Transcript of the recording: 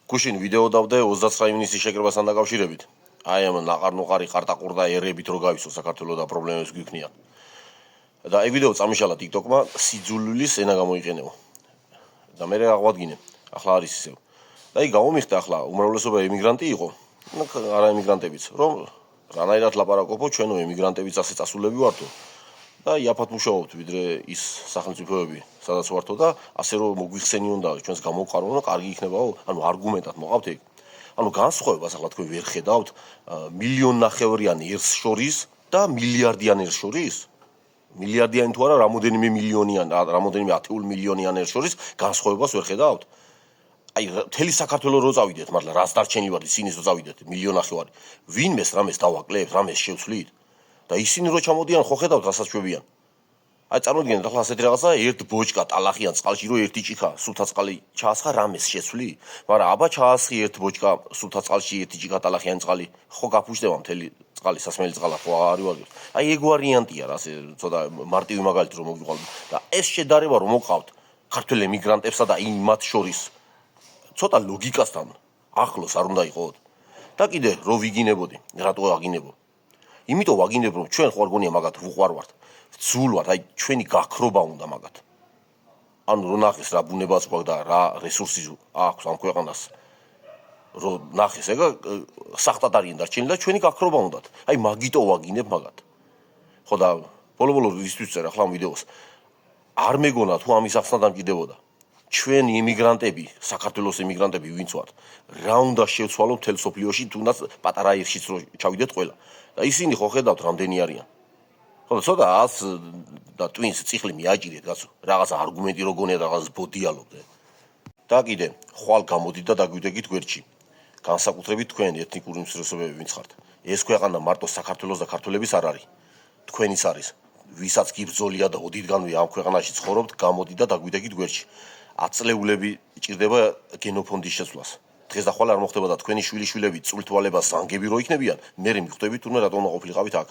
გუშინ ვიდეო დავდე 29 ივნისის შეკრებასთან დაკავშირებით. აი ამ ნაყარ-ნუყარი ყარტაყურდა ერებით რო გავისო საქართველოს და პრობლემებს გვიქნიან. და ეგ ვიდეო წამიშალა TikTok-მა სიძულვილის ენა გამოიყენებო. და მე აღვადგინე. ახლა არის ისევ. და აი გამომიხდა ახლა უმრავლესობა ემიგრანტი იყო. არა ემიგრანტებიც, რომ რანაირად ლაპარაკობო ჩვენო ემიგრანტებიც ასე წასულები ვართო. და იაფად მუშაობთ ვიდრე ის სახელმწიფოები, სადაც ვართო და ასე რომ მოგვიხსენიონ და ჩვენს გამოვყარო და კარგი იქნებაო, ანუ არგუმენტად მოყავთ ეგ. ანუ განსხვავებას ახლა თქვენ ვერ ხედავთ მილიონნახევრიანი ერთს შორის და მილიარდიან ერთს შორის? მილიარდიანი თუ არა, რამოდენიმე მილიონიან, რამოდენიმე ათეულ მილიონიან ერთს შორის განსხვავებას ვერ ხედავთ? აი მთელი საქართველოს რო წავიდეთ, მაგრამ რას დარჩენილი ვართ ისინიც რო წავიდეთ მილიონნახევარი. ვინმეს რამეს დავაკლებთ, რამეს შევცვლით? და ისინი რო ჩამოდიან, ხო ხედავთ რასაც შვებიან. აი წარმოგიდგენთ ახლა ასეთი რაღაცა, ერთ ბოჭკა ტალახიან წყალში რო ერთი ჭიქა სულთა წყალი ჩაასხა, რამეს შეცვლი? მაგრამ აბა ჩაასხი ერთ ბოჭკა სულთა წყალში ერთი ჭიქა ტალახიანი წყალი, ხო გაფუჭდება მთელი წყალი, სასმელი წყალა, ხო არ ვარგებთ. აი ეგ ვარიანტია რა, ცოტა მარტივი მაგალითი რომ მოგიყვანოთ. და ეს შედარება რომ მოყავთ ქართველ ემიგრანტებსა და მათ შორის ცოტა ლოგიკასთან ახლოს არ უნდა იყოთ. და კიდე რო ვიგინებოდი, რატო ვაგინებო? იმიტომ ვაგინებ რომ ჩვენ ხო არ გონია მაგათ ვუყვარ ვართ. ვცულ ვართ, აი ჩვენი გაქრობა უნდა მაგათ. ანუ რო ნახეს რა ბუნებაც გვაქვს და რა რესურსი აქვს ამ ქვეყანას. რო ნახეს ეგა სახტად არიან დარჩენილი და ჩვენი გაქრობა უნდათ. აი მაგიტო ვაგინებ მაგათ. ხო და ბოლო-ბოლო ისთვის წერა ახლა ამ ვიდეოს. არ მეგონა თუ ამის ახსნა დამჭირდებოდა. ჩვენ იმიგრანტები, საქართველოს იმიგრანტები ვინც ვართ, რა უნდა შევცვალოთ მთელ სოფლიოში, თუნდაც პატარა ერშიც რო ჩავიდეთ ყველა. და ისინი ხო ხედავთ რამდენი არიან. ხო და ცოტა ას და ტვინს წიხლი მიაჭირეთ კაცო, რაღაც არგუმენტი რო გონიათ, რაღაც ბოდიალობდე. და კიდე ხვალ გამოდით და დაგვიდეგით გვერდში. განსაკუთრებით თქვენ ეთნიკური უმცირესობები ვინც ხართ. ეს ქვეყანა მარტო საქართველოს და ქართველების არ არის. თქვენიც არის. ვისაც გიბრძოლია და ოდითგანვე ამ ქვეყანაში ცხოვრობთ, გამოდით და დაგვიდეგით გვერდში. აწლეულები ჭირდება გენოფონდის შეცვლას. დღეს და ხვალ არ მოხდება და თქვენი შვილიშვილები წვრთვალებას ზანგები რო იქნებიან, მე მიხვდებით თურმე რატომ უნდა ყოფილიყავით აქ.